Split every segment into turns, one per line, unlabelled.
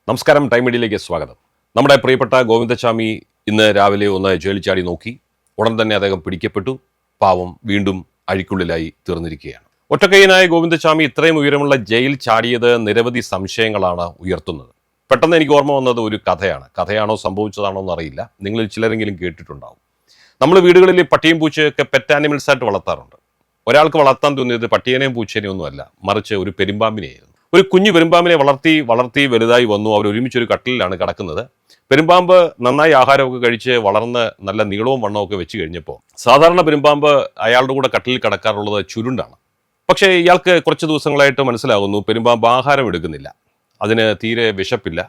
നമസ്കാരം. ടൈം മീഡിയയിലേക്ക് സ്വാഗതം. നമ്മുടെ പ്രിയപ്പെട്ട ഗോവിന്ദചാമി ഇന്ന് രാവിലെ ഒന്ന് ജയിലിൽ ചാടി നോക്കി. ഉടൻ തന്നെ അദ്ദേഹം പിടിക്കപ്പെട്ടു. പാവം വീണ്ടും അഴിക്കുള്ളിലായി തീർന്നിരിക്കുകയാണ്. ഒറ്റക്കൈയനായ ഗോവിന്ദചാമി ഇത്രയും ഉയരമുള്ള ജയിൽ ചാടിയത് നിരവധി സംശയങ്ങളാണ് ഉയർത്തുന്നത്. പെട്ടെന്ന് എനിക്ക് ഓർമ്മ വന്നത് ഒരു കഥയാണ്. കഥയാണോ സംഭവിച്ചതാണോ എന്നറിയില്ല. നിങ്ങളിൽ ചിലരെങ്കിലും കേട്ടിട്ടുണ്ടാവും. നമ്മൾ വീടുകളിൽ പട്ടിയും പൂച്ചയൊക്കെ പെറ്റ് ആനിമൽസ് ആയിട്ട് വളർത്താറുണ്ട്. ഒരാൾക്ക് വളർത്താൻ തോന്നിയത് പട്ടിയേനെയും പൂച്ചേനെയും ഒന്നുമല്ല, മറിച്ച് ഒരു പെരുമ്പാമ്പിനെയായിരുന്നു. ഒരു കുഞ്ഞു പെരുമ്പാമ്പിനെ വളർത്തി വളർത്തി വലുതായി വന്നു. അവർ ഒരുമിച്ചൊരു കട്ടിലാണ് കിടക്കുന്നത്. പെരുമ്പാമ്പ് നന്നായി ആഹാരമൊക്കെ കഴിച്ച് വളർന്ന് നല്ല നീളവും വണ്ണവും ഒക്കെ വെച്ച് കഴിഞ്ഞപ്പോൾ സാധാരണ പെരുമ്പാമ്പ് അയാളുടെ കൂടെ കട്ടിലിൽ കിടക്കാറുള്ളത് ചുരുണ്ടാണ്. പക്ഷേ ഇയാൾക്ക് കുറച്ച് ദിവസങ്ങളായിട്ട് മനസ്സിലാകുന്നു പെരുമ്പാമ്പ് ആഹാരം എടുക്കുന്നില്ല, അതിന് തീരെ വിശപ്പില്ല.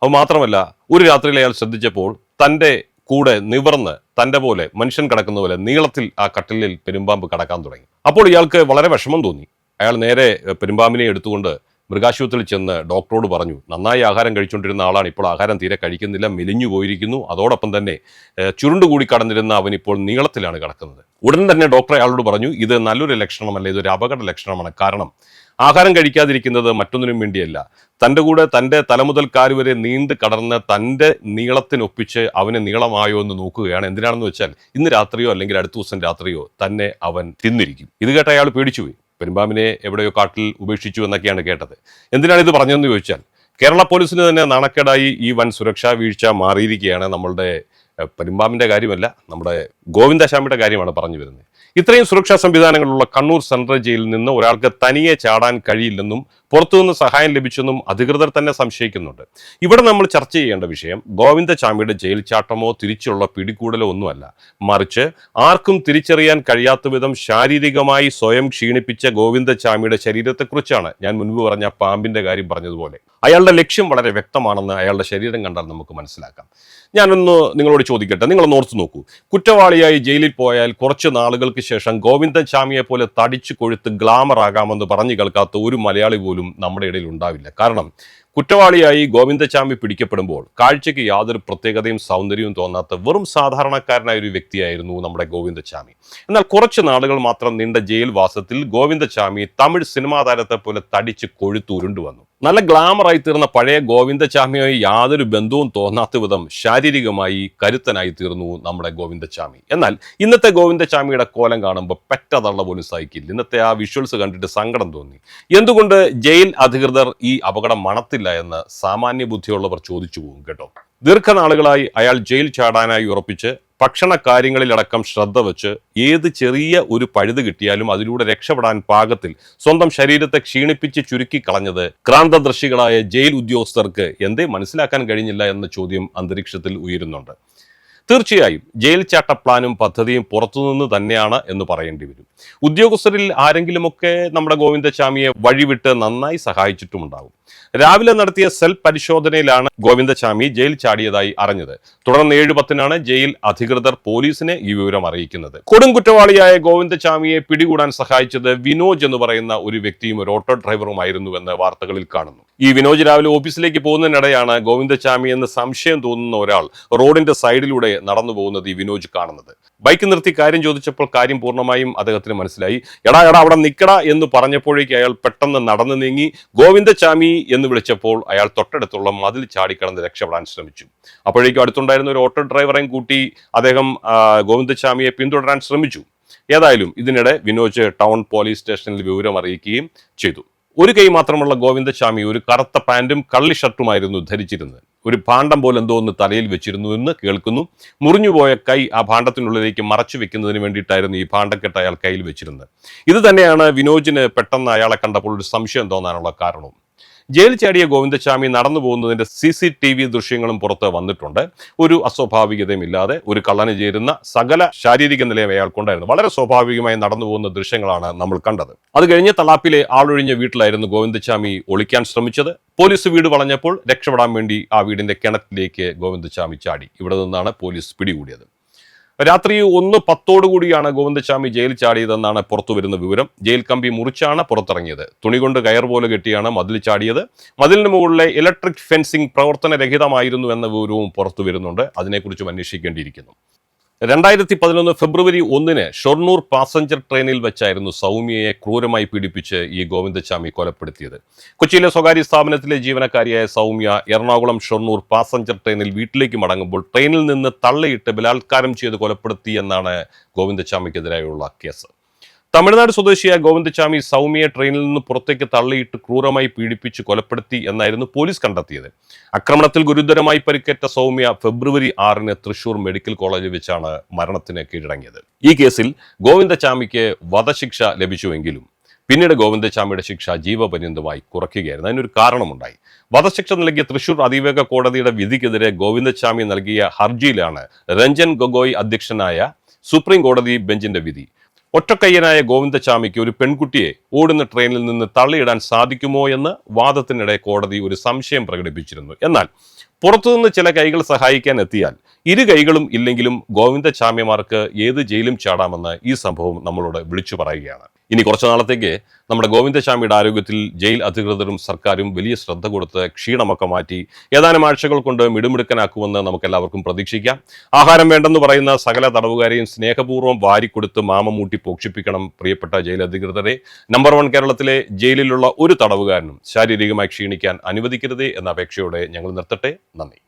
അത് മാത്രമല്ല, ഒരു രാത്രിയിൽ അയാൾ ശ്രദ്ധിച്ചപ്പോൾ തൻ്റെ കൂടെ നിവർന്ന് തൻ്റെ പോലെ മനുഷ്യൻ കിടക്കുന്ന പോലെ നീളത്തിൽ ആ കട്ടിലിൽ പെരുമ്പാമ്പ് കിടക്കാൻ തുടങ്ങി. അപ്പോൾ ഇയാൾക്ക് വളരെ വിഷമം തോന്നി. അയാൾ നേരെ പെരുമ്പാമ്പിനെ എടുത്തുകൊണ്ട് മൃഗാശുപത്രിയിൽ ചെന്ന് ഡോക്ടറോട് പറഞ്ഞു, നന്നായി ആഹാരം കഴിച്ചുകൊണ്ടിരുന്ന ആളാണ്, ഇപ്പോൾ ആഹാരം തീരെ കഴിക്കുന്നില്ല, മെലിഞ്ഞു പോയിരിക്കുന്നു. അതോടൊപ്പം തന്നെ ചുരുണ്ടുകൂടി കടന്നിരുന്ന അവൻ ഇപ്പോൾ നീളത്തിലാണ് കിടക്കുന്നത്. ഉടൻ തന്നെ ഡോക്ടർ അയാളോട് പറഞ്ഞു, ഇത് നല്ലൊരു ലക്ഷണമല്ല, ഇതൊരു അപകട ലക്ഷണമാണ്. കാരണം ആഹാരം കഴിക്കാതിരിക്കുന്നത് മറ്റൊന്നിനും വേണ്ടിയല്ല, തൻ്റെ കൂടെ തൻ്റെ തലമുതൽ കാല് വരെ നീണ്ട് കടർന്ന് തൻ്റെ നീളത്തിനൊപ്പിച്ച് അവന് നീളമായോ എന്ന് നോക്കുകയാണ്. എന്തിനാണെന്ന് വെച്ചാൽ ഇന്ന് രാത്രിയോ അല്ലെങ്കിൽ അടുത്ത ദിവസം രാത്രിയോ തന്നെ അവൻ തിന്നിരിക്കും. ഇത് കേട്ട അയാൾ പേടിച്ചുപോയി. പെരുമ്പാമ്പിനെ എവിടെയോ കാട്ടിൽ ഉപേക്ഷിച്ചു എന്നൊക്കെയാണ് കേട്ടത്. എന്തിനാണ് ഇത് പറഞ്ഞതെന്ന് ചോദിച്ചാൽ, കേരള പോലീസിന് തന്നെ നാണക്കേടായി ഈ വൻ സുരക്ഷാ വീഴ്ച മാറിയിരിക്കുകയാണ്. നമ്മളുടെ പെരുമ്പാമ്പിന്റെ കാര്യമല്ല, നമ്മുടെ ഗോവിന്ദചാമിയുടെ കാര്യമാണ് പറഞ്ഞു വരുന്നത്. ഇത്രയും സുരക്ഷാ സംവിധാനങ്ങളുള്ള കണ്ണൂർ സെൻട്രൽ ജയിലിൽ നിന്ന് ഒരാൾക്ക് തനിയെ ചാടാൻ കഴിയില്ലെന്നും പുറത്തുനിന്ന് സഹായം ലഭിച്ചെന്നും അധികൃതർ തന്നെ സംശയിക്കുന്നുണ്ട്. ഇവിടെ നമ്മൾ ചർച്ച ചെയ്യേണ്ട വിഷയം ഗോവിന്ദചാമിയുടെ ജയിൽ ചാട്ടമോ തിരിച്ചുള്ള പിടികൂടലോ ഒന്നുമല്ല, മറിച്ച് ആർക്കും തിരിച്ചറിയാൻ കഴിയാത്ത വിധം ശാരീരികമായി സ്വയം ക്ഷീണിപ്പിച്ച ഗോവിന്ദചാമിയുടെ ശരീരത്തെക്കുറിച്ചാണ്. ഞാൻ മുൻപ് പറഞ്ഞ പാമ്പിന്റെ കാര്യം പറഞ്ഞതുപോലെ അയാളുടെ ലക്ഷ്യം വളരെ വ്യക്തമാണെന്ന് അയാളുടെ ശരീരം കണ്ടാൽ നമുക്ക് മനസ്സിലാക്കാം. ഞാനൊന്ന് നിങ്ങളോട് ചോദിക്കട്ടെ, നിങ്ങളൊന്ന് ഓർത്തു നോക്കൂ. കുറ്റവാളിയായി ജയിലിൽ പോയാൽ കുറച്ച് നാളുകൾക്ക് ശേഷം ഗോവിന്ദചാമിയെ പോലെ തടിച്ചു കൊഴുത്ത് ഗ്ലാമർ ആകാമെന്ന് പറഞ്ഞു കേൾക്കാത്ത ഒരു മലയാളി പോലും നമ്മുടെ ഇടയിൽ ഉണ്ടാവില്ല. കാരണം കുറ്റവാളിയായി ഗോവിന്ദചാമി പിടിക്കപ്പെടുമ്പോൾ കാഴ്ചയ്ക്ക് യാതൊരു പ്രത്യേകതയും സൗന്ദര്യവും തോന്നാത്ത വെറും സാധാരണക്കാരനായ ഒരു വ്യക്തിയായിരുന്നു നമ്മുടെ ഗോവിന്ദചാമി. എന്നാൽ കുറച്ച് നാളുകൾ മാത്രം നീണ്ട ജയിൽ വാസത്തിൽ ഗോവിന്ദചാമി തമിഴ് സിനിമാ താരത്തെ പോലെ തടിച്ച് കൊഴുത്ത് ഉരുണ്ടുവന്നു. നല്ല ഗ്ലാമറായി തീർന്ന പഴയ ഗോവിന്ദചാമിയായി യാതൊരു ബന്ധവും തോന്നാത്ത വിധം ശാരീരികമായി കരുത്തനായി തീർന്നു നമ്മുടെ ഗോവിന്ദചാമി. എന്നാൽ ഇന്നത്തെ ഗോവിന്ദചാമിയുടെ കോലം കാണുമ്പോൾ പെറ്റതള്ള പോലും സഹിക്കില്ല. ഇന്നത്തെ ആ വിഷ്വൽസ് കണ്ടിട്ട് സങ്കടം തോന്നി. എന്തുകൊണ്ട് ജയിൽ അധികൃതർ ഈ അപകടം മണത്തില്ല എന്ന് സാമാന്യ ബുദ്ധിയുള്ളവർ ചോദിച്ചു പോകും കേട്ടോ. ദീർഘനാളുകളായി അയാൾ ജയിൽ ചാടാനായി ഉറപ്പിച്ച് ഭക്ഷണ കാര്യങ്ങളിലടക്കം ശ്രദ്ധ വെച്ച് ഏത് ചെറിയ ഒരു പഴുത് കിട്ടിയാലും അതിലൂടെ രക്ഷപ്പെടാൻ പാകത്തിൽ സ്വന്തം ശരീരത്തെ ക്ഷീണിപ്പിച്ച് ചുരുക്കി കളഞ്ഞത് ക്രാന്തദർശികളായ ജയിൽ ഉദ്യോഗസ്ഥർക്ക് എന്തേ മനസ്സിലാക്കാൻ കഴിഞ്ഞില്ല എന്ന ചോദ്യം അന്തരീക്ഷത്തിൽ ഉയരുന്നുണ്ട്. തീർച്ചയായും ജയിൽ ചാട്ട പ്ലാനും പദ്ധതിയും പുറത്തുനിന്ന് തന്നെയാണ് എന്ന് പറയേണ്ടി വരും. ഉദ്യോഗസ്ഥരിൽ ആരെങ്കിലുമൊക്കെ നമ്മുടെ ഗോവിന്ദചാമിയെ വഴിവിട്ട് നന്നായി സഹായിച്ചിട്ടുമുണ്ടാകും. രാവിലെ നടത്തിയ സെൽഫ് പരിശോധനയിലാണ് ഗോവിന്ദചാമി ജയിൽ ചാടിയതായി അറിഞ്ഞത്. തുടർന്ന് 7:10 ജയിൽ അധികൃതർ പോലീസിനെ ഈ വിവരം അറിയിക്കുന്നത്. കൊടുംകുറ്റവാളിയായ ഗോവിന്ദചാമിയെ പിടികൂടാൻ സഹായിച്ചത് വിനോജ് എന്ന് പറയുന്ന ഒരു വ്യക്തിയും ഒരു ഓട്ടോ ഡ്രൈവറുമായിരുന്നുവെന്ന് വാർത്തകളിൽ കാണുന്നു. ഈ വിനോജ് രാവിലെ ഓഫീസിലേക്ക് പോകുന്നതിനിടെയാണ് ഗോവിന്ദചാമി എന്ന് സംശയം തോന്നുന്ന ഒരാൾ റോഡിന്റെ സൈഡിലൂടെ നടന്നു പോകുന്നത് ഈ വിനോജ് കാണുന്നത്. ബൈക്ക് നിർത്തി കാര്യം ചോദിച്ചപ്പോൾ കാര്യം പൂർണ്ണമായും അദ്ദേഹത്തിന് മനസ്സിലായി. എടാ അവിടെ നിക്കടാ എന്ന് പറഞ്ഞപ്പോഴേക്ക് അയാൾ പെട്ടെന്ന് നടന്നു നീങ്ങി ഗോവിന്ദചാമി എന്ന് വിളിച്ചപ്പോൾ അയാൾ തൊട്ടടുത്തുള്ള മതിൽ ചാടിക്കടന്ന് രക്ഷപ്പെടാൻ ശ്രമിച്ചു. അപ്പോഴേക്കും അടുത്തുണ്ടായിരുന്ന ഒരു ഓട്ടോ ഡ്രൈവറെയും കൂട്ടി അദ്ദേഹം ഗോവിന്ദചാമിയെ പിന്തുടരാൻ ശ്രമിച്ചു. ഏതായാലും ഇതിനിടെ വിനോജ് ടൗൺ പോലീസ് സ്റ്റേഷനിൽ വിവരം അറിയിക്കുകയും ചെയ്തു. ഒരു കൈ മാത്രമുള്ള ഗോവിന്ദചാമി ഒരു കറുത്ത പാന്റും കള്ളി ഷർട്ടുമായിരുന്നു ധരിച്ചിരുന്നത്. ഒരു ഭാണ്ഡം പോലെ എന്തോ ഒന്ന് തലയിൽ വെച്ചിരുന്നു എന്ന് കേൾക്കുന്നു. മുറിഞ്ഞുപോയ കൈ ആ ഭാണ്ഡത്തിനുള്ളിലേക്ക് മറച്ചു വെക്കുന്നതിന് വേണ്ടിയിട്ടായിരുന്നു ഈ ഭാണ്ഡക്കെട്ട് അയാൾ കയ്യിൽ വെച്ചിരുന്നത്. ഇത് തന്നെയാണ് വിനോജിന് പെട്ടെന്ന് അയാളെ കണ്ടപ്പോൾ ഒരു സംശയം തോന്നാനുള്ള കാരണവും. ജയിൽ ചാടിയ ഗോവിന്ദചാമി നടന്നു പോകുന്നതിന്റെ CCTV ദൃശ്യങ്ങളും പുറത്ത് വന്നിട്ടുണ്ട്. ഒരു അസ്വാഭാവികതയും ഇല്ലാതെ ഒരു കള്ളന് ചേരുന്ന സകല ശാരീരിക നിലയം അയാൾക്കുണ്ടായിരുന്നു. വളരെ സ്വാഭാവികമായി നടന്നു പോകുന്ന ദൃശ്യങ്ങളാണ് നമ്മൾ കണ്ടത്. അത് കഴിഞ്ഞ് തളാപ്പിലെ ആളൊഴിഞ്ഞ വീട്ടിലായിരുന്നു ഗോവിന്ദചാമി ഒളിക്കാൻ ശ്രമിച്ചത്. പോലീസ് വീട് വളഞ്ഞപ്പോൾ രക്ഷപ്പെടാൻ വേണ്ടി ആ വീടിന്റെ കിണറ്റിലേക്ക് ഗോവിന്ദചാമി ചാടി. ഇവിടെ നിന്നാണ് പോലീസ് പിടികൂടിയത്. രാത്രി 1:10 ഗോവിന്ദചാമി ജയിൽ ചാടിയതെന്നാണ് പുറത്തു വരുന്ന വിവരം. ജയിൽ കമ്പി മുറിച്ചാണ് പുറത്തിറങ്ങിയത്. തുണി കൊണ്ട് കയർ പോലെ കെട്ടിയാണ് മതിൽ ചാടിയത്. മതിലിന് മുകളിലെ ഇലക്ട്രിക് ഫെൻസിംഗ് പ്രവർത്തനരഹിതമായിരുന്നു എന്ന വിവരവും പുറത്തു വരുന്നുണ്ട്. അതിനെക്കുറിച്ചും അന്വേഷിക്കേണ്ടിയിരിക്കുന്നു. 2011 ഫെബ്രുവരി 1 ഷൊർണൂർ പാസഞ്ചർ ട്രെയിനിൽ വെച്ചായിരുന്നു സൗമ്യയെ ക്രൂരമായി പീഡിപ്പിച്ച് ഈ ഗോവിന്ദച്ചാമി കൊലപ്പെടുത്തിയത്. കൊച്ചിയിലെ സ്വകാര്യ സ്ഥാപനത്തിലെ ജീവനക്കാരിയായ സൗമ്യ എറണാകുളം ഷൊർണൂർ പാസഞ്ചർ ട്രെയിനിൽ വീട്ടിലേക്ക് മടങ്ങുമ്പോൾ ട്രെയിനിൽ നിന്ന് തള്ളിയിട്ട് ബലാത്കാരം ചെയ്ത് കൊലപ്പെടുത്തി എന്നാണ് ഗോവിന്ദച്ചാമിക്കെതിരായുള്ള കേസ്. തമിഴ്നാട് സ്വദേശിയായ ഗോവിന്ദച്ചാമി സൗമ്യയെ ട്രെയിനിൽ നിന്ന് പുറത്തേക്ക് തള്ളിയിട്ട് ക്രൂരമായി പീഡിപ്പിച്ച് കൊലപ്പെടുത്തി എന്നായിരുന്നു പോലീസ് കണ്ടെത്തിയത്. ആക്രമണത്തിൽ ഗുരുതരമായി പരിക്കേറ്റ സൗമ്യ ഫെബ്രുവരി 6 തൃശൂർ മെഡിക്കൽ കോളേജിൽ വെച്ചാണ് മരണത്തിന് കീഴടങ്ങിയത്. ഈ കേസിൽ ഗോവിന്ദച്ചാമിക്ക് വധശിക്ഷ ലഭിച്ചുവെങ്കിലും പിന്നീട് ഗോവിന്ദച്ചാമിയുടെ ശിക്ഷ ജീവപര്യന്തമായി കുറയ്ക്കുകയായിരുന്നു. അതിനൊരു കാരണമുണ്ടായി. വധശിക്ഷ നൽകിയ തൃശൂർ അതിവേഗ കോടതിയുടെ വിധിക്കെതിരെ ഗോവിന്ദച്ചാമി നൽകിയ ഹർജിയിലാണ് രഞ്ജൻ ഗൊഗോയ് അധ്യക്ഷനായ സുപ്രീം കോടതി ബെഞ്ചിന്റെ വിധി. ഒറ്റക്കയ്യനായ ഗോവിന്ദച്ചാമിക്ക് ഒരു പെൺകുട്ടിയെ ഓടുന്ന ട്രെയിനിൽ നിന്ന് തള്ളിയിടാൻ സാധിക്കുമോ എന്ന് വാദത്തിനിടെ കോടതി ഒരു സംശയം പ്രകടിപ്പിച്ചിരുന്നു. എന്നാൽ പുറത്തുനിന്ന് ചില കൈകൾ സഹായിക്കാൻ എത്തിയാൽ ഇരു കൈകളും ഇല്ലെങ്കിലും ഗോവിന്ദച്ചാമിമാർക്ക് ഏത് ജയിലും ചാടാമെന്ന് ഈ സംഭവം നമ്മളോട് വിളിച്ചു പറയുകയാണ്. ഇനി കുറച്ചു നാളത്തേക്ക് നമ്മുടെ ഗോവിന്ദച്ചാമിയുടെ ആരോഗ്യത്തിൽ ജയിൽ അധികൃതരും സർക്കാരും വലിയ ശ്രദ്ധ കൊടുത്ത് ക്ഷീണമൊക്കെ മാറ്റി ഏതാനും ആഴ്ചകൾ കൊണ്ട് മിടുമിടുക്കനാക്കുമെന്ന് നമുക്ക് എല്ലാവർക്കും പ്രതീക്ഷിക്കാം. ആഹാരം വേണ്ടെന്ന് പറയുന്ന സകല തടവുകാരെയും സ്നേഹപൂർവ്വം വാരിക്കൊടുത്ത് മാമമൂട്ടി പോഷിപ്പിക്കണം പ്രിയപ്പെട്ട ജയിൽ അധികൃതരെ. നമ്പർ 1 കേരളത്തിലെ ജയിലിലുള്ള ഒരു തടവുകാരനും ശാരീരികമായി ക്ഷീണിക്കാൻ അനുവദിക്കരുതേ എന്ന അപേക്ഷയോടെ ഞങ്ങൾ നിർത്തട്ടെ. നന്ദി.